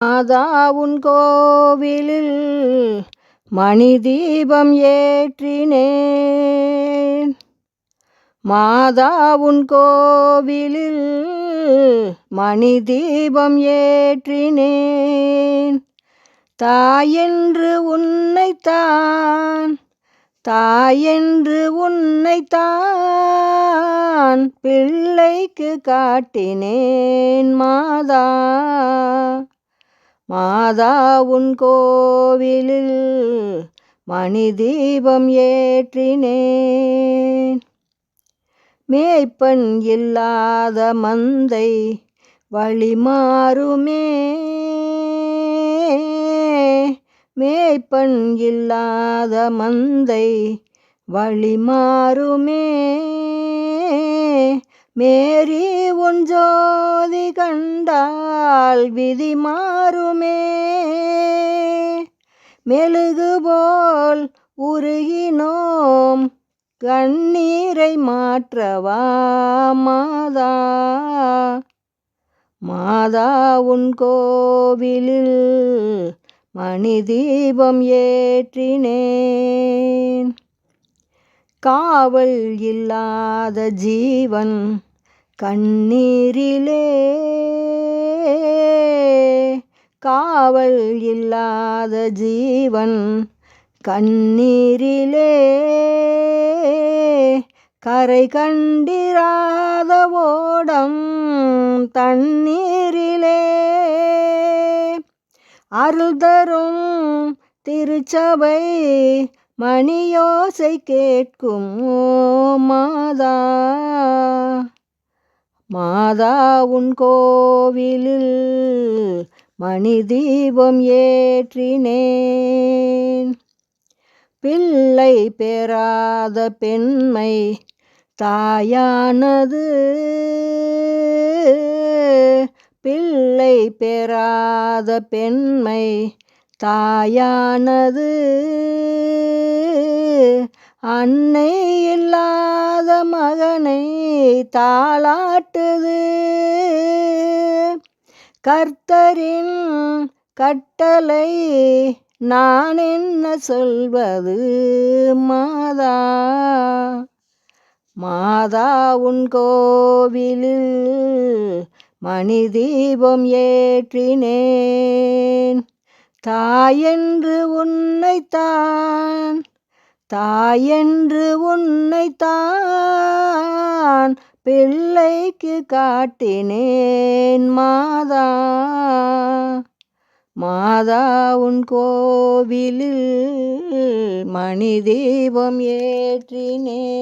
மாதா உன் கோவிலில் மணி தீபம் ஏற்றினேன். மாதா உன் கோவிலில் மணி தீபம் ஏற்றினேன். தாயென்று உன்னைத்தான், தாயென்று உன்னைத்தான் பிள்ளைக்கு காட்டினேன். மாதா மாதா உன் கோவிலில் மணி தீபம் ஏற்றினேன். மேய்ப்பன் இல்லாத மந்தை வழி மாறுமே, மேய்ப்பன் இல்லாத மந்தை வழி மாறுமே. மேரி உன் ஜோதி கண்டால் விதி மாறுமே. மெழுகு போல் உருகினோம் கண்ணீரை மாற்றவா. மாதா மாதா உன் கோவிலில் மணி தீபம் ஏற்றினேன். காவல் இல்லாத ஜீவன் கண்ணீரிலே, காவல் இல்லாத ஜீவன் கண்ணீரிலே. கரை கண்டிராத ஓடம் தண்ணீரிலே. அருள் தரும் திருச்சபை மணியோசை கேட்கும். மாதா மாதா உன் கோவிலில் மணி தீபம் ஏற்றினேன். பிள்ளை பெறாத பெண்மை தாயானது, பிள்ளை பெறாத பெண்மை தாயானது. அன்னை இல்லாத மகனை தாளாட்டுது. கர்த்தரின் கட்டளை நான் என்ன சொல்வது. மாதா மாதா உன் கோவிலில் மணி தீபம் ஏற்றினேன். தாயென்று உன்னைத்தான், தாயென்று உன்னைத்தான் பிள்ளைக்கு காட்டினேன். மாதா மாதா உன் கோவிலில் மணி தீபம் ஏற்றினேன்.